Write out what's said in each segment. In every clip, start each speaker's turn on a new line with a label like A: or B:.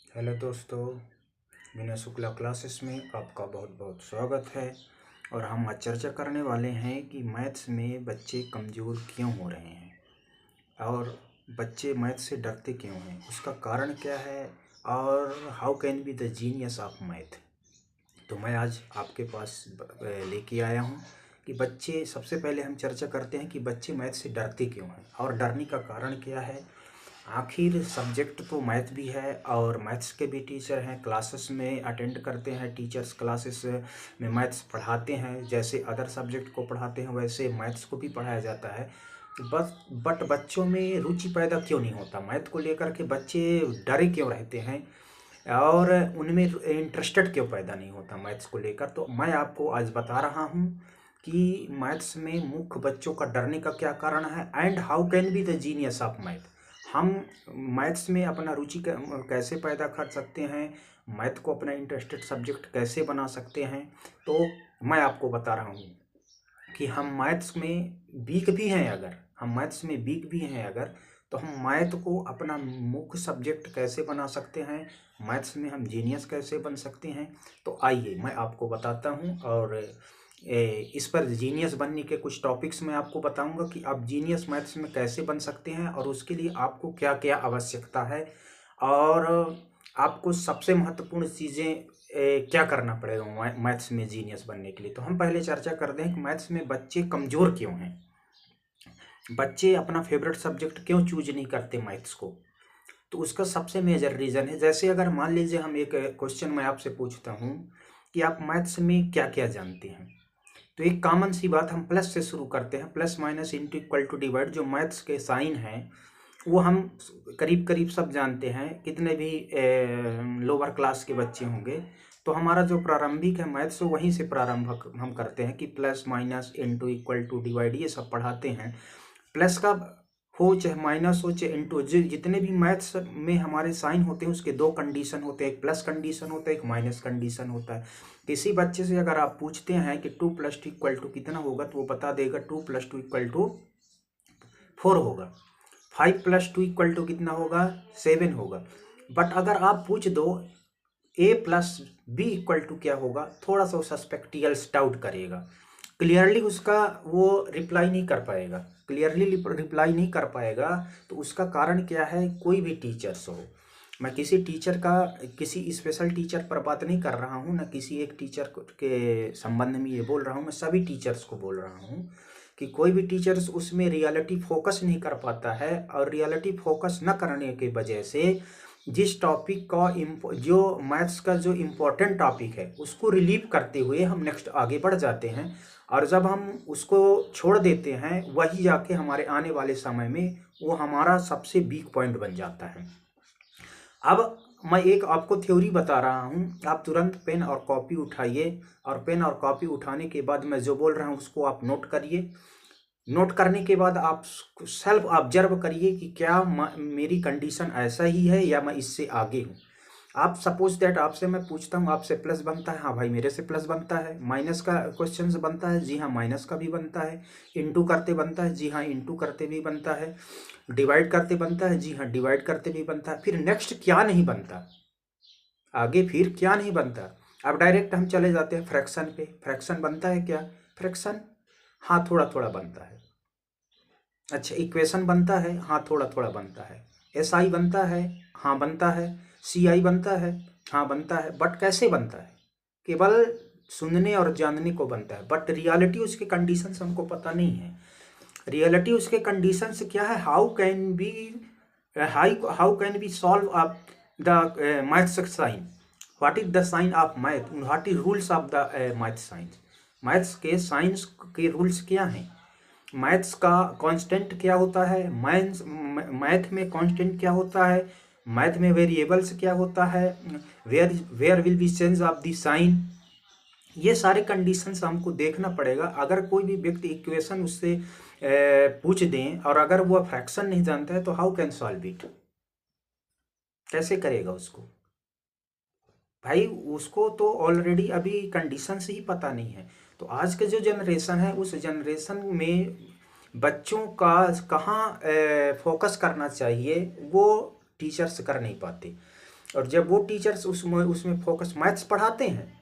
A: Hello दोस्तों, विनय Shukla classes में आपका बहुत बहुत स्वागत है। और हम आज चर्चा करने वाले हैं कि मैथ्स में बच्चे कमज़ोर क्यों हो रहे हैं और बच्चे मैथ्स से डरते क्यों हैं, उसका कारण क्या है और how can be the genius of math. तो मैं आज आपके पास लेके आया हूँ कि बच्चे, सबसे पहले हम चर्चा करते हैं कि बच्चे मैथ से डरते क्यों हैं और डरने का कारण क्या है। आखिर सब्जेक्ट तो मैथ भी है और मैथ्स के भी टीचर हैं, क्लासेस में अटेंड करते हैं, टीचर्स क्लासेस में मैथ्स पढ़ाते हैं, जैसे अदर सब्जेक्ट को पढ़ाते हैं वैसे मैथ्स को भी पढ़ाया जाता है। बस बट बच्चों में रुचि पैदा क्यों नहीं होता, मैथ को लेकर के बच्चे डरे क्यों रहते हैं और उनमें इंटरेस्टेड क्यों पैदा नहीं होता मैथ्स को लेकर। तो मैं आपको आज बता रहा हूँ कि मैथ्स में मुख्य बच्चों का डरने का क्या कारण है and how can be the genius of math. हम मैथ्स में अपना रुचि कैसे पैदा कर सकते हैं, मैथ को अपना इंटरेस्टेड सब्जेक्ट कैसे बना सकते हैं। तो मैं आपको बता रहा हूँ कि हम मैथ्स में वीक भी हैं, अगर हम मैथ्स में वीक भी हैं अगर, तो हम मैथ को अपना मुख्य सब्जेक्ट कैसे बना सकते हैं, मैथ्स में हम जीनियस कैसे बन सकते हैं। तो आइए मैं आपको बताता हूँ और इस पर जीनियस बनने के कुछ टॉपिक्स मैं आपको बताऊंगा कि आप जीनियस मैथ्स में कैसे बन सकते हैं और उसके लिए आपको क्या क्या आवश्यकता है और आपको सबसे महत्वपूर्ण चीज़ें क्या करना पड़ेगा मैथ्स में जीनियस बनने के लिए। तो हम पहले चर्चा करते हैं कि मैथ्स में बच्चे कमज़ोर क्यों हैं, बच्चे अपना फेवरेट सब्जेक्ट क्यों चूज नहीं करते मैथ्स को। तो उसका सबसे मेजर रीज़न है, जैसे अगर मान लीजिए हम एक क्वेश्चन मैं आपसे पूछता हूँ कि आप मैथ्स में क्या क्या जानते हैं, तो एक कॉमन सी बात, हम प्लस से शुरू करते हैं। Plus minus into equal to divide, जो मैथ्स के साइन हैं वो हम करीब करीब सब जानते हैं, कितने भी लोअर क्लास के बच्चे होंगे। तो हमारा जो प्रारंभिक है मैथ्स वहीं से प्रारंभ हम करते हैं कि plus minus into equal to divide ये सब पढ़ाते हैं। प्लस का हो चाहे माइनस हो चाहे इंटू, जितने भी मैथ्स में हमारे साइन होते हैं उसके दो कंडीशन होते हैं, एक प्लस कंडीशन होता है, एक माइनस कंडीशन होता है। किसी बच्चे से अगर आप पूछते हैं कि 2 + 2 = कितना होगा, तो वो बता देगा 2 + 2 = 4 होगा। 5 + 2 = कितना होगा, 7 होगा। बट अगर आप पूछ दो A + B = क्या होगा, थोड़ा सा सस्पेक्टियल डाउट करेगा, क्लियरली उसका वो रिप्लाई नहीं कर पाएगा, क्लियरली रिप्लाई नहीं कर पाएगा। तो उसका कारण क्या है, कोई भी टीचर्स हो, मैं किसी टीचर का, किसी स्पेशल टीचर पर बात नहीं कर रहा हूँ, ना किसी एक टीचर के संबंध में ये बोल रहा हूँ, मैं सभी टीचर्स को बोल रहा हूँ कि कोई भी टीचर्स उसमें रियलिटी फोकस नहीं कर पाता है और रियलिटी फोकस न करने की वजह से जिस टॉपिक का जो मैथ्स का जो इम्पोर्टेंट टॉपिक है उसको रिलीव करते हुए हम नेक्स्ट आगे बढ़ जाते हैं और जब हम उसको छोड़ देते हैं वही जाके हमारे आने वाले समय में वो हमारा सबसे वीक पॉइंट बन जाता है। अब मैं एक आपको थ्योरी बता रहा हूँ, आप तुरंत पेन और कॉपी उठाइए और पेन और कॉपी उठाने के बाद मैं जो बोल रहा हूँ उसको आप नोट करिए। नोट करने के बाद आप सेल्फ ऑब्जर्व करिए कि क्या मेरी कंडीशन ऐसा ही है या मैं इससे आगे हूँ। आप सपोज दैट आपसे मैं पूछता हूँ, आपसे प्लस बनता है, हाँ भाई मेरे से प्लस बनता है। माइनस का क्वेश्चन बनता है, जी हाँ माइनस का भी बनता है। इंटू करते बनता है, जी हाँ इंटू करते भी बनता है। डिवाइड करते बनता है, जी हाँ डिवाइड करते भी बनता है। फिर नेक्स्ट क्या नहीं बनता, आगे फिर क्या नहीं बनता। अब डायरेक्ट हम चले जाते हैं फ्रैक्शन पे, फ्रैक्शन बनता है क्या, फ्रैक्शन हाँ थोड़ा थोड़ा बनता है। अच्छा, इक्वेशन बनता है, हाँ थोड़ा थोड़ा बनता है। एस आई बनता है, हाँ बनता है। सी आई बनता है, हाँ बनता है। बट कैसे बनता है, केवल सुनने और जानने को बनता है, बट रियलिटी उसके कंडीशंस हमको पता नहीं है। रियलिटी उसके कंडीशंस क्या है, how can be solve the maths sign, what is the sign of math, what is rules of the math science. Maths के साइंस के रूल्स क्या हैं, मैथ्स का कांस्टेंट क्या होता है, मैथ में कांस्टेंट क्या होता है, मैथ में वेरिएबल्स क्या होता है, where where will be change of the sign. ये सारे कंडीशंस हमको देखना पड़ेगा। अगर कोई भी व्यक्ति इक्वेशन उससे पूछ दें और अगर वो फ्रैक्शन नहीं जानता है तो हाउ कैन सॉल्व इट, कैसे करेगा उसको। भाई उसको तो ऑलरेडी अभी कंडीशंस ही पता नहीं है। तो आज के जो जनरेशन है उस जनरेशन में बच्चों का कहाँ फोकस करना चाहिए वो टीचर्स कर नहीं पाते। और जब वो टीचर्स उसमें फोकस मैथ्स पढ़ाते हैं,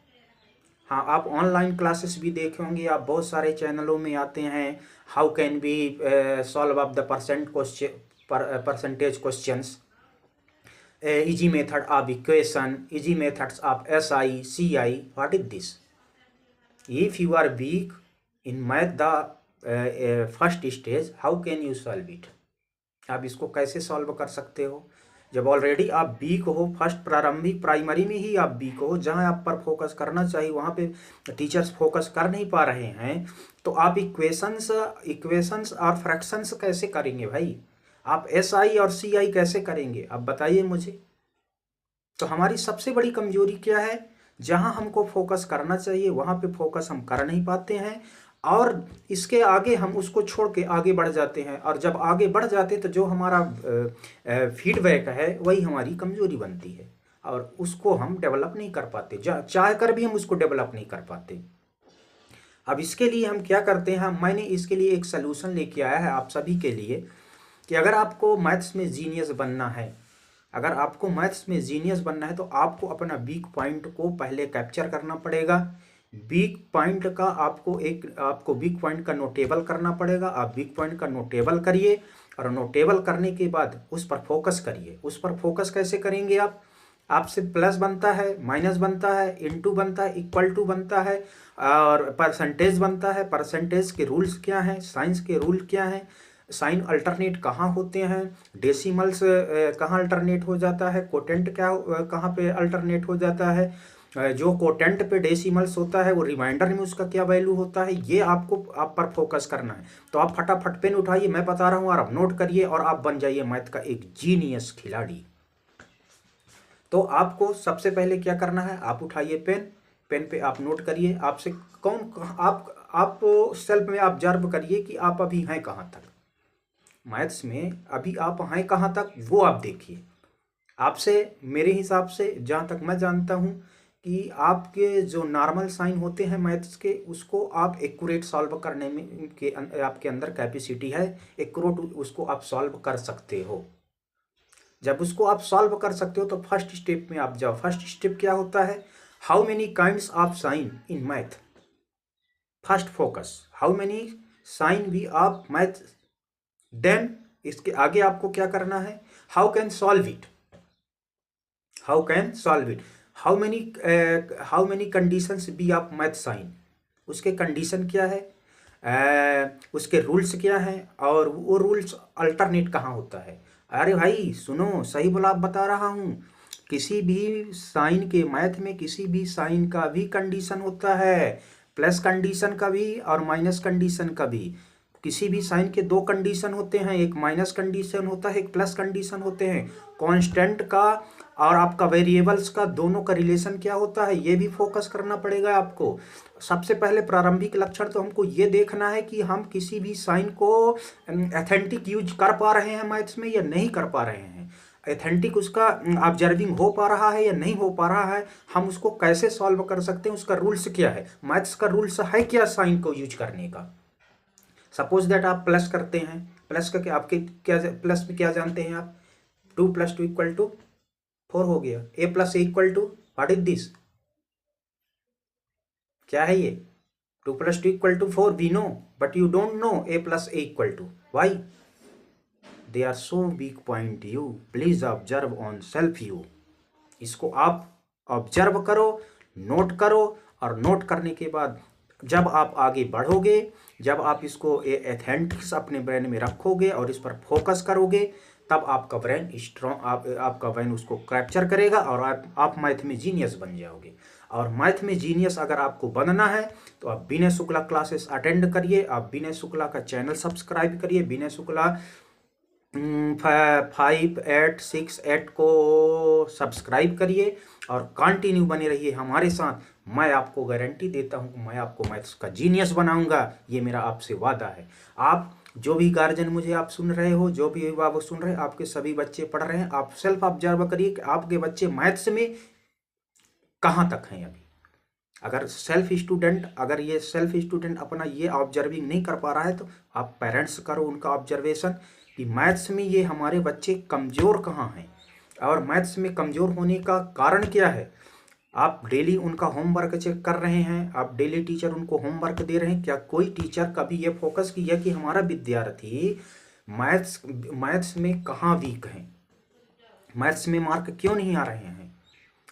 A: हाँ आप ऑनलाइन क्लासेस भी देखे होंगे, आप बहुत सारे चैनलों में आते हैं, how can be solve up the percentage questions, easy method of equation, easy methods of SI, CI. What is this? If you are weak in math, the first stage, how can you solve it? आप इसको कैसे solve कर सकते हो जब already आप week हो, first प्रारंभिक प्राइमरी में ही आप वीक हो, जहां आप पर फोकस करना चाहिए वहां पे टीचर्स फोकस कर नहीं पा रहे हैं, तो आप इक्वेशंस और फ्रैक्शंस कैसे करेंगे भाई? आप SI और CI कैसे करेंगे? आप बताइए मुझे। तो हमारी सबसे बड़ी कमजोरी क्या है? जहां हमको फोकस करना चाहिए वहां पे फोकस हम कर नहीं पाते हैं, और इसके आगे हम उसको छोड़ के आगे बढ़ जाते हैं, और जब आगे बढ़ जाते हैं तो जो हमारा फीडबैक है वही हमारी कमजोरी बनती है, और उसको हम डेवलप नहीं कर पाते, चाह कर भी हम उसको डेवलप नहीं कर पाते। अब इसके लिए हम क्या करते हैं, मैंने इसके लिए एक सलूशन लेके आया है आप सभी के लिए, कि अगर आपको मैथ्स में जीनियस बनना है, अगर आपको मैथ्स में जीनियस बनना है, तो आपको अपना वीक पॉइंट को पहले कैप्चर करना पड़ेगा। वीक पॉइंट का आपको वीक पॉइंट का नोटेबल करना पड़ेगा। आप वीक पॉइंट का नोटेबल करिए, और नोटेबल करने के बाद उस पर फोकस करिए। उस पर फोकस कैसे करेंगे आप? आपसे प्लस बनता है, माइनस बनता है, इनटू बनता है, इक्वल टू बनता है, और परसेंटेज बनता है। परसेंटेज के रूल्स क्या हैं, साइंस के रूल क्या हैं, साइन अल्टरनेट कहाँ होते हैं, डेसिमल्स कहाँ अल्टरनेट हो जाता है, कोटेंट कहाँ पे अल्टरनेट हो जाता है, जो कोटेंट पे डेसिमल्स होता है वो रिमाइंडर में उसका क्या वैल्यू होता है, ये आप पर फोकस करना है। तो आप फटाफट पेन उठाइए, मैं बता रहा हूँ, और आप नोट करिए, और आप बन जाइए मैथ का एक जीनियस खिलाड़ी। तो आपको सबसे पहले क्या करना है, आप उठाइए पेन, पेन पे आप नोट करिए। आपसे आप सेल्फ में ऑब्जर्व करिए कि आप अभी हैं कहाँ तक मैथ्स में, अभी आप हैं कहाँ तक वो आप देखिए। आपसे मेरे हिसाब से जहाँ तक मैं जानता हूँ कि आपके जो नॉर्मल साइन होते हैं मैथ्स के, उसको आप एक्यूरेट सॉल्व करने में आपके अंदर कैपेसिटी है, एक्यूरेट उसको आप सॉल्व कर सकते हो। जब उसको आप सॉल्व कर सकते हो तो फर्स्ट स्टेप में आप जाओ। फर्स्ट स्टेप क्या होता है? How many kinds of sign in math. First focus, how many sign we of math. Then इसके आगे आपको क्या करना है? How can solve it, how can solve it, how many conditions be of math sign. उसके condition क्या है, उसके रूल्स क्या हैं, और वो रूल्स अल्टरनेट कहाँ होता है। अरे भाई सुनो, सही बोला, आप बता रहा हूँ, किसी भी साइन के मैथ में किसी भी साइन का भी कंडीशन होता है, प्लस कंडीशन का भी और माइनस कंडीशन का भी। किसी भी साइन के दो कंडीशन होते हैं, एक माइनस कंडीशन होता है, एक प्लस कंडीशन होते हैं। कांस्टेंट का और आपका वेरिएबल्स का दोनों का रिलेशन क्या होता है, ये भी फोकस करना पड़ेगा आपको। सबसे पहले प्रारंभिक लक्षण तो हमको ये देखना है कि हम किसी भी साइन को एथेंटिक यूज कर पा रहे हैं मैथ्स में या नहीं कर पा रहे हैं, एथेंटिक उसका ऑब्जर्विंग हो पा रहा है या नहीं हो पा रहा है, हम उसको कैसे सॉल्व कर सकते हैं, उसका रूल्स क्या है, मैथ्स का रूल्स है क्या साइन को यूज करने का। सपोज दैट आप प्लस करते हैं, प्लस का क्या आपके क्या प्लस में क्या जानते हैं आप, 2 + 2 = 4 हो गया। a + a = what is this, क्या है ये? 2 + 2 = 4 we know, but you don't know a + a = why? They are so weak point you, please observe on self you. इसको आप ऑब्जर्व करो, नोट करो, और नोट करने के बाद जब आप आगे बढ़ोगे, जब आप इसको एथेंटिक्स अपने ब्रेन में रखोगे और इस पर फोकस करोगे, तब आपका ब्रेन आपका ब्रेन उसको कैप्चर करेगा, और आप मैथ में जीनियस बन जाओगे। और मैथ में जीनियस अगर आपको बनना है तो आप विनय शुक्ला क्लासेस अटेंड करिए, आप विनय शुक्ला का चैनल सब्सक्राइब करिए, विनय शुक्ला 5868 को सब्सक्राइब करिए, और कंटिन्यू बने रहिए हमारे साथ। मैं आपको गारंटी देता हूं कि मैं आपको मैथ्स का जीनियस बनाऊंगा, ये मेरा आपसे वादा है। आप जो भी गार्जियन मुझे आप सुन रहे हो, जो भी अभिभावक सुन रहे हैं, आपके सभी बच्चे पढ़ रहे हैं, आप सेल्फ ऑब्जर्व करिए कि आपके बच्चे मैथ्स में कहाँ तक हैं अभी। अगर ये सेल्फ स्टूडेंट अपना ये ऑब्जर्विंग नहीं कर पा रहा है, तो आप पेरेंट्स करो उनका ऑब्जर्वेशन कि मैथ्स में ये हमारे बच्चे कमज़ोर कहाँ हैं, और मैथ्स में कमज़ोर होने का कारण क्या है? आप डेली उनका होमवर्क चेक कर रहे हैं, आप डेली टीचर उनको होमवर्क दे रहे हैं, क्या कोई टीचर कभी ये फोकस किया कि हमारा विद्यार्थी मैथ्स मैथ्स में कहाँ वीक है, मैथ्स में मार्क क्यों नहीं आ रहे हैं,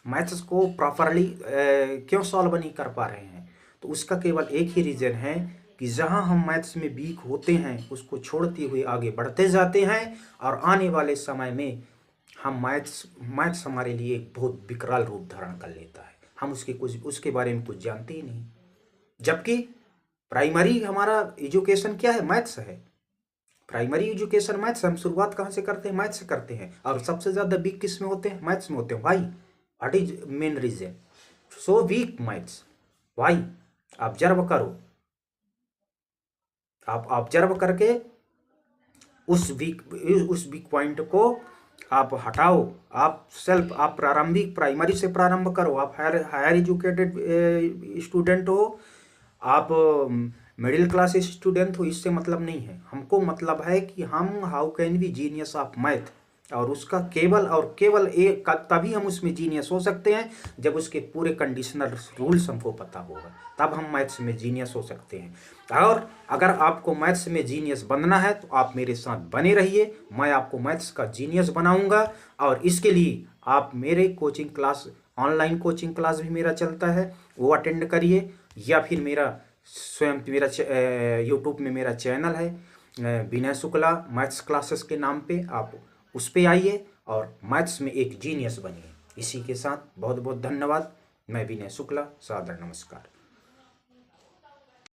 A: मैथ्स को प्रॉपरली क्यों सॉल्व नहीं कर पा रहे हैं? तो उसका केवल एक ही रीज़न है कि जहां हम मैथ्स में वीक होते हैं उसको छोड़ते हुए आगे बढ़ते जाते हैं, और आने वाले समय में हम मैथ्स हमारे लिए एक बहुत विकराल रूप धारण कर लेता है। हम उसके बारे में कुछ जानते ही नहीं, जबकि प्राइमरी हमारा एजुकेशन क्या है? मैथ्स है। Primary education maths. हम शुरुआत कहाँ से करते हैं? मैथ्स से करते हैं। और सबसे ज़्यादा वीक किस में होते हैं? मैथ्स में होते हैं। Why? What is main reason so weak maths? Why? Observe करो, आप ऑब्जर्व करके उस वीक पॉइंट को आप हटाओ। आप प्रारंभिक प्राइमरी से प्रारंभ करो। आप हायर एजुकेटेड स्टूडेंट हो, आप मिडिल क्लास स्टूडेंट हो, इससे मतलब नहीं है। हमको मतलब है कि हम how can B genius of math, और उसका केवल और केवल एक तभी हम उसमें जीनियस हो सकते हैं जब उसके पूरे कंडीशनल रूल्स हमको पता होगा, तब हम मैथ्स में जीनियस हो सकते हैं। और अगर आपको मैथ्स में जीनियस बनना है तो आप मेरे साथ बने रहिए, मैं आपको मैथ्स का जीनियस बनाऊंगा। और इसके लिए आप मेरे coaching class, online coaching class भी मेरा चलता है, वो अटेंड करिए, या फिर मेरा यूट्यूब में मेरा चैनल है विनय शुक्ला मैथ्स क्लासेस के नाम पे, आप उस पे आइए और मैथ्स में एक जीनियस बनिए। इसी के साथ बहुत बहुत धन्यवाद। मैं विनय शुक्ला, सादर नमस्कार।